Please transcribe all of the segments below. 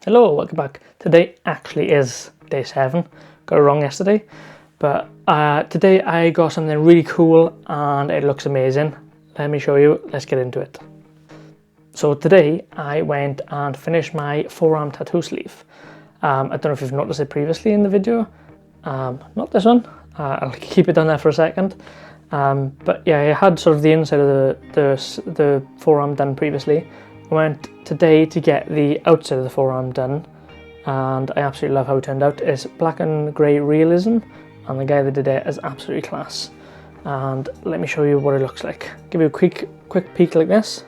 Hello, welcome back. Today actually is day 7. Got it wrong yesterday, but today I got something really cool and it looks amazing. Let me show you. Let's get into it. So today I went and finished my forearm tattoo sleeve. I don't know if you've noticed it previously in the video. Not this one. I'll keep it on there for a second. But yeah, I had sort of the inside of the forearm done previously. I went today to get the outside of the forearm done, and I absolutely love how it turned out. It's black and grey realism, and the guy that did it is absolutely class. And let me show you what it looks like. Give you a quick peek like this,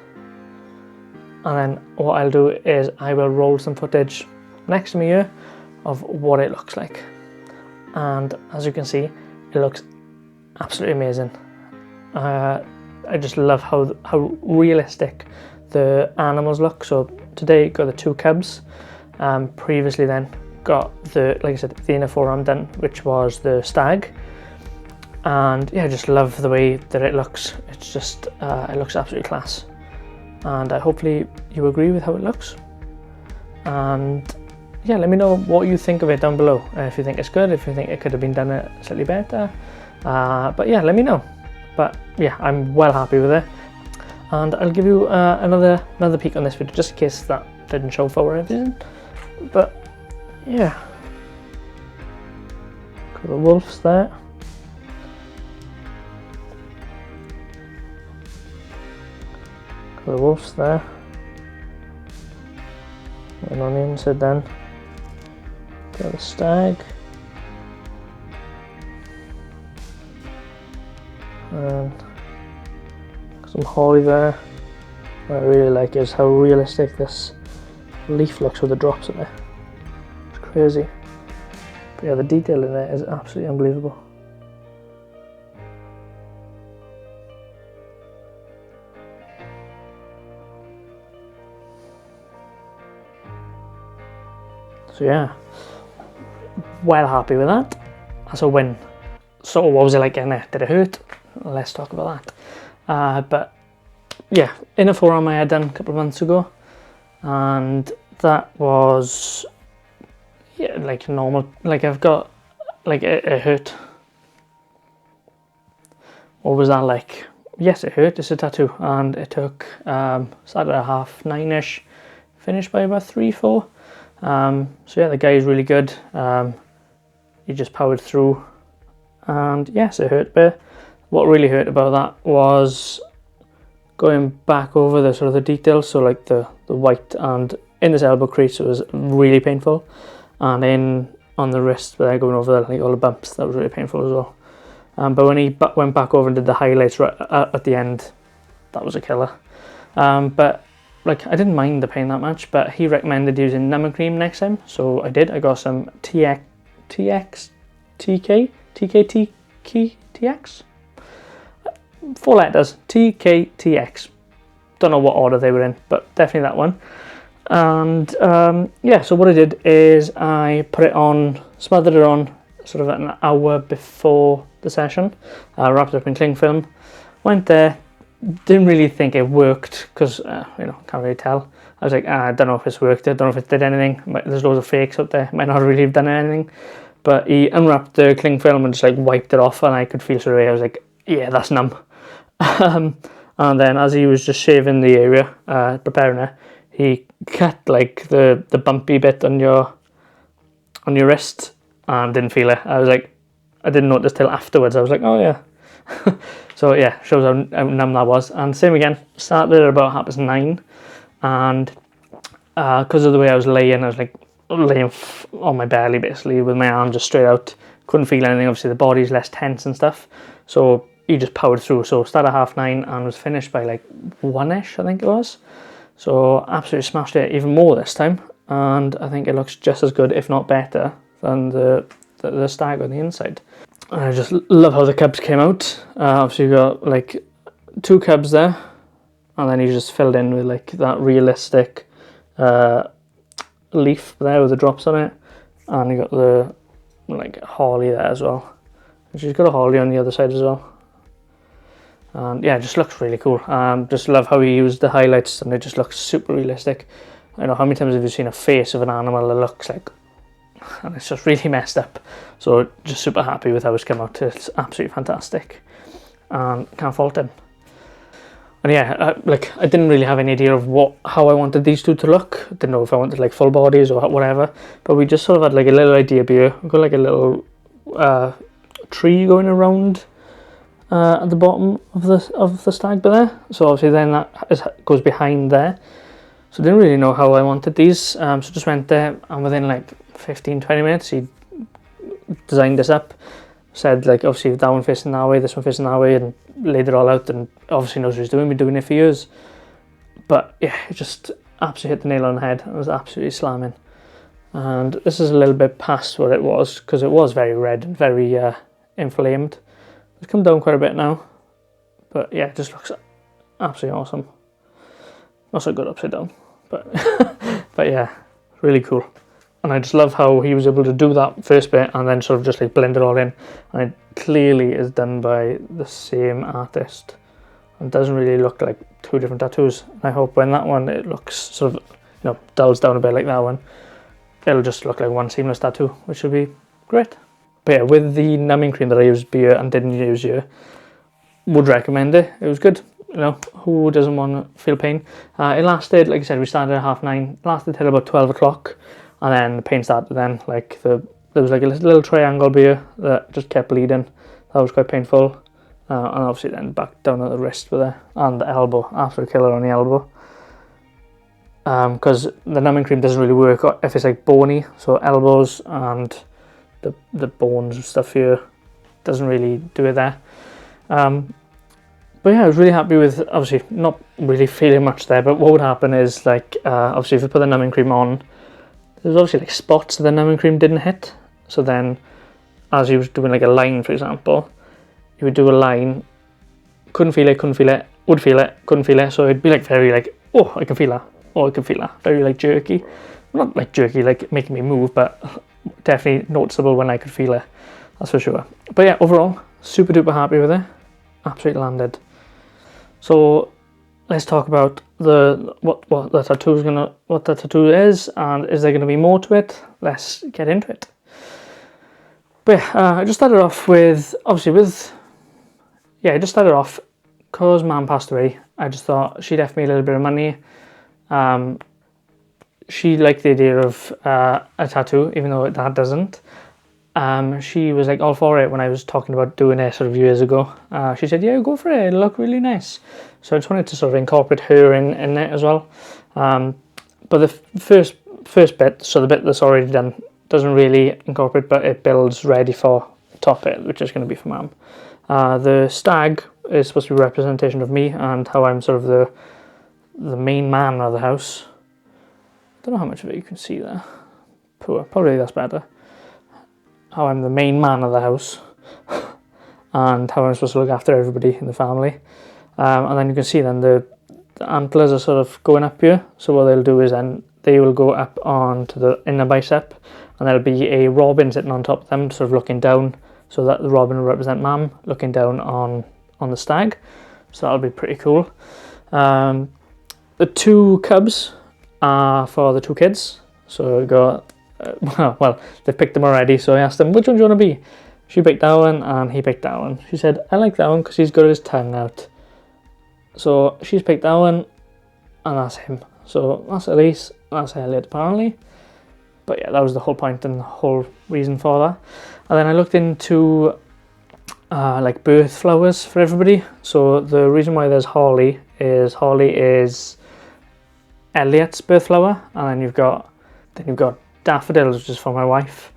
and then what I'll do is I will roll some footage next to me here of what it looks like. And as you can see, it looks absolutely amazing. I just love how realistic the animals look. So today got the 2 cubs, previously then got the, like I said, the inner forearm done, which was the stag. And yeah, I just love the way that it looks. It's just it looks absolutely class, and hopefully you agree with how it looks. And yeah, let me know what you think of it down below. If you think it's good, if you think it could have been done slightly better, but yeah, let me know. But yeah, I'm well happy with it. And I'll give you another peek on this video, just in case that didn't show for everything. But yeah, got the wolves there. Got the wolves there. And on the inside then, got the stag. And some holly there. What I really like is how realistic this leaf looks with the drops in it. It's crazy. But yeah, the detail in it is absolutely unbelievable. So yeah, well happy with that. That's a win. So what was it like in there? Did it hurt? Let's talk about that. But yeah, inner forearm I had done a couple of months ago, and that was, yeah, like normal. Like I've got, like it hurt. What was that like? Yes, it hurt. It's a tattoo, and it took started at 9:30ish, finished by about 3-4. So yeah, the guy is really good. He just powered through, and yes, it hurt a bit. What really hurt about that was going back over the sort of the details, so like the white, and in this elbow crease it was really painful, and in on the wrist where going over like all the bumps, that was really painful as well. But when he went back over and did the highlights right at the end, that was a killer. But like I didn't mind the pain that much, but he recommended using numbing cream next time, so I did. I got some TX 4 letters, TKTX. Don't know what order they were in, but definitely that one. And yeah, so what I did is I put it on, smothered it on sort of an hour before the session. I wrapped it up in cling film, went there, didn't really think it worked because you know, can't really tell. I was like, I don't know if it's worked, I don't know if it did anything. There's loads of fakes out there, might not really have done anything. But he unwrapped the cling film and just like wiped it off, and I could feel straight away. I was like, yeah, that's numb. And then as he was just shaving the area, preparing it, he cut like the bumpy bit on your wrist and didn't feel it. I was like, I didn't notice till afterwards. I was like, oh yeah. So yeah, shows how numb that was. And same again, started at about 9:30, and because of the way I was laying, I was like laying on my belly basically with my arm just straight out. Couldn't feel anything. Obviously the body's less tense and stuff. So he just powered through. So started at 9:30 and was finished by like 1ish, I think it was. So absolutely smashed it even more this time. And I think it looks just as good, if not better, than the stag on the inside. And I just love how the cubs came out. Obviously you got like 2 cubs there, and then you just filled in with like that realistic leaf there with the drops on it, and you got the like holly there as well. And she's got a holly on the other side as well. And yeah, it just looks really cool. Just love how he used the highlights, and it just looks super realistic. You know, how many times have you seen a face of an animal that looks like, and it's just really messed up. So just super happy with how it's come out. It's absolutely fantastic, and can't fault him. And yeah, like I didn't really have any idea of how I wanted these two to look. I didn't know if I wanted like full bodies or whatever, but we just sort of had like a little idea here. We've got like a little tree going around at the bottom of the stag there. So obviously then that goes behind there. So I didn't really know how I wanted these. So just went there, and within like 15-20 minutes he designed this up. Said like obviously that one facing that way, this one facing that way, and laid it all out, and obviously knows what he's doing. Been doing it for years. But yeah, it just absolutely hit the nail on the head. It was absolutely slamming. And this is a little bit past what it was, because it was very red and very inflamed. It's come down quite a bit now. But yeah, it just looks absolutely awesome. Not so good upside down, but but yeah, really cool. And I just love how he was able to do that first bit and then sort of just like blend it all in. And it clearly is done by the same artist. It doesn't really look like two different tattoos. And I hope when that one, it looks sort of, you know, dulls down a bit like that one, it'll just look like one seamless tattoo, which would be great. But yeah, with the numbing cream that I used here and didn't use here, would recommend it. It was good. You know, who doesn't want to feel pain? It lasted, like I said, we started at 9:30, lasted till about 12 o'clock. And then the pain started then, like there was like a little triangle here that just kept bleeding. That was quite painful. And obviously then back down at the wrist with it, and the elbow, after a killer on the elbow. Because the numbing cream doesn't really work if it's like bony, so elbows and the bones and stuff here doesn't really do it there. But yeah, I was really happy with, obviously not really feeling much there, but what would happen is like, obviously if you put the numbing cream on, there's obviously like spots that the numbing cream didn't hit. So then as he was doing like a line, for example, he would do a line, couldn't feel it, would feel it, couldn't feel it. So it'd be like very like, oh, I can feel that. Oh, I can feel that. Very like jerky. Not like jerky, like making me move, but definitely noticeable when I could feel it. That's for sure. But yeah, overall, super duper happy with it. Absolutely landed. So let's talk about what the tattoo is, and is there going to be more to it? Let's get into it. But yeah, I just started off with, I just started off because Mum passed away. I just thought she left me a little bit of money. She liked the idea of a tattoo, even though Dad doesn't. She was like all for it when I was talking about doing it sort of years ago. She said, yeah, go for it, it'll look really nice. So I just wanted to sort of incorporate her in it as well. But the first bit, so the bit that's already done, doesn't really incorporate, but it builds ready for top bit, which is going to be for Mum. The stag is supposed to be a representation of me and how I'm sort of the main man of the house. I don't know how much of it you can see there. Poor, probably that's better. How I'm the main man of the house and how I'm supposed to look after everybody in the family. And then you can see then the antlers are sort of going up here. So what they'll do is then they will go up onto the inner bicep, and there'll be a robin sitting on top of them, sort of looking down, so that the robin will represent Mum looking down on the stag. So that'll be pretty cool. The two cubs are for the two kids. So we got well, they've picked them already, so I asked them, which one do you want to be? She picked that one and he picked that one. She said, I like that one because he's got his tongue out. So she's picked that one, and that's him. So that's Elise, that's Elliot apparently. But yeah, that was the whole point and the whole reason for that. And then I looked into like birth flowers for everybody. So the reason why there's Holly is Elliot's birth flower, and then you've got daffodils, which is for my wife,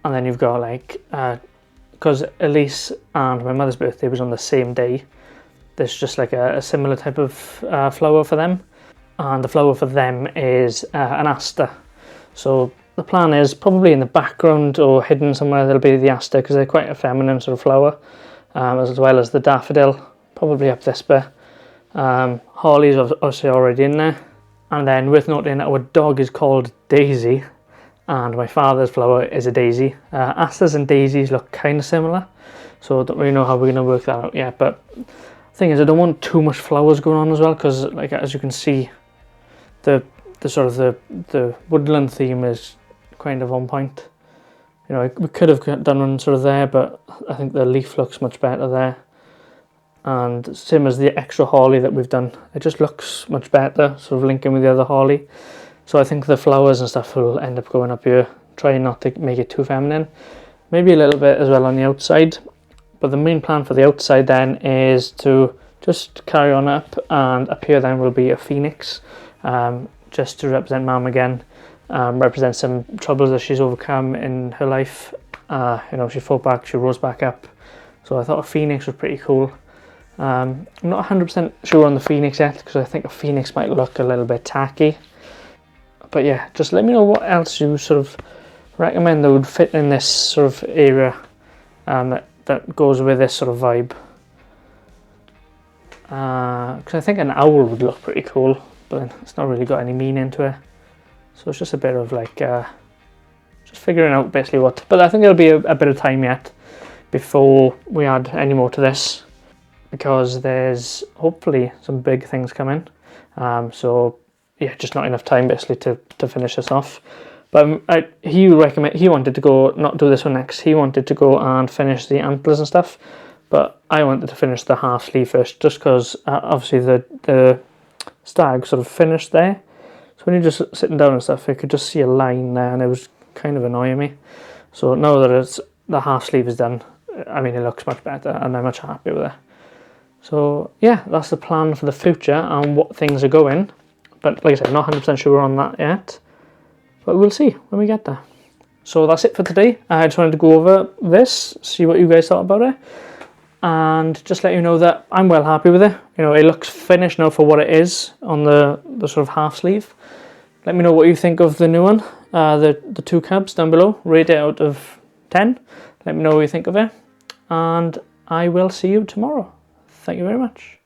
and then you've got like because Elise and my mother's birthday was on the same day, there's just like a similar type of flower for them, and the flower for them is an aster. So the plan is probably in the background or hidden somewhere there'll be the aster, because they're quite a feminine sort of flower, as well as the daffodil, probably up this bit. Holly's obviously already in there. And then worth noting, our dog is called Daisy, and my father's flower is a daisy. Asters and daisies look kind of similar, so I don't really know how we're going to work that out yet. But the thing is, I don't want too much flowers going on as well, because like as you can see, the the sort of the woodland theme is kind of on point. You know, we could have done one sort of there, but I think the leaf looks much better there. And same as the extra holly that we've done, it just looks much better, sort of linking with the other holly. So I think the flowers and stuff will end up going up here. Try not to make it too feminine. Maybe a little bit as well on the outside. But the main plan for the outside then is to just carry on up, and up here then will be a phoenix, just to represent Mum again, represent some troubles that she's overcome in her life. You know, she fought back, she rose back up. So I thought a phoenix was pretty cool. I'm not 100% sure on the phoenix yet, because I think a phoenix might look a little bit tacky. But yeah, just let me know what else you sort of recommend that would fit in this sort of area, that goes with this sort of vibe. Because I think an owl would look pretty cool, but then it's not really got any meaning to it. So it's just a bit of like, just figuring out basically what. But I think there'll be a bit of time yet before we add any more to this, because there's hopefully some big things coming. So yeah, just not enough time basically to finish this off. But he wanted to go, not do this one next, he wanted to go and finish the antlers and stuff, but I wanted to finish the half sleeve first, just because obviously the stag sort of finished there. So when you're just sitting down and stuff, you could just see a line there, and it was kind of annoying me. So now that the half sleeve is done, I mean, it looks much better, and I'm much happier with it. So yeah, that's the plan for the future and what things are going. But like I said, not 100% sure on that yet, but we'll see when we get there. So that's it for today. I just wanted to go over this, see what you guys thought about it, and just let you know that I'm well happy with it. You know, it looks finished now for what it is on the sort of half sleeve. Let me know what you think of the new one, the two cabs down below. Rate it out of 10. Let me know what you think of it, and I will see you tomorrow. Thank you very much.